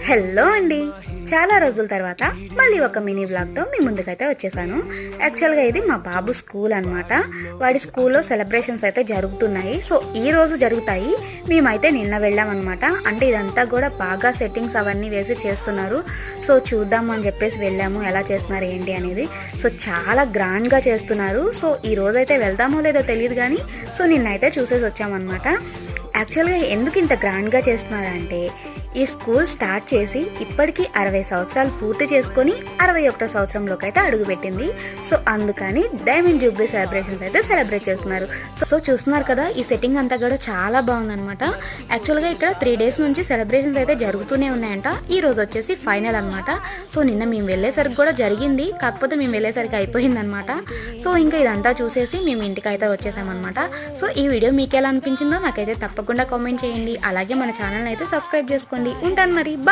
Hello అండి, చాలా రోజుల తర్వాత మళ్ళీ ఒక మినీ వ్లాగ్తో మీ ముందుకైతే వచ్చేసాను. యాక్చువల్గా ఇది మా బాబు స్కూల్ అనమాట. వాడి స్కూల్లో సెలబ్రేషన్స్ అయితే జరుగుతున్నాయి. సో ఈ రోజు జరుగుతాయి. మేమైతే నిన్న వెళ్ళామన్నమాట. అంటే ఇదంతా కూడా బాగా సెట్టింగ్స్ అవన్నీ వేసి చేస్తున్నారు. సో చూద్దాం అని చెప్పేసి వెళ్ళాము, ఎలా చేస్తున్నారు ఏంటి అనేది. సో చాలా గ్రాండ్గా చేస్తున్నారు. సో ఈ రోజైతే వెళ్దామో లేదో తెలియదు కానీ సో నిన్నైతే చూసేసి వచ్చామన్నమాట. యాక్చువల్గా ఎందుకు ఇంత గ్రాండ్గా చేస్తున్నారంటే ఈ స్కూల్ స్టార్ట్ చేసి ఇప్పటికీ 60 సంవత్సరాలు పూర్తి చేసుకొని 61వ సంవత్సరంలోకి అయితే అడుగుపెట్టింది. సో అందుకని డైమండ్ జూబ్లీ సెలబ్రేషన్స్ అయితే సెలబ్రేట్ చేస్తున్నారు. సో చూస్తున్నారు కదా, ఈ సెట్టింగ్ అంతా కూడా చాలా బాగుందనమాట. యాక్చువల్గా ఇక్కడ 3 days నుంచి సెలబ్రేషన్స్ అయితే జరుగుతూనే ఉన్నాయంట. ఈ రోజు వచ్చేసి ఫైనల్ అనమాట. సో నిన్న మేము వెళ్ళేసరికి కూడా జరిగింది, కాకపోతే మేము వెళ్ళేసరికి అయిపోయింది అనమాట. సో ఇంకా ఇదంతా చూసేసి మేము ఇంటికి అయితే వచ్చేసామన్నమాట. సో ఈ వీడియో మీకు ఎలా అనిపించిందో నాకైతే తప్పకుండా కామెంట్ చేయండి. అలాగే మన ఛానల్ అయితే సబ్స్క్రైబ్ చేసుకోండి. ఉంటాను మరి.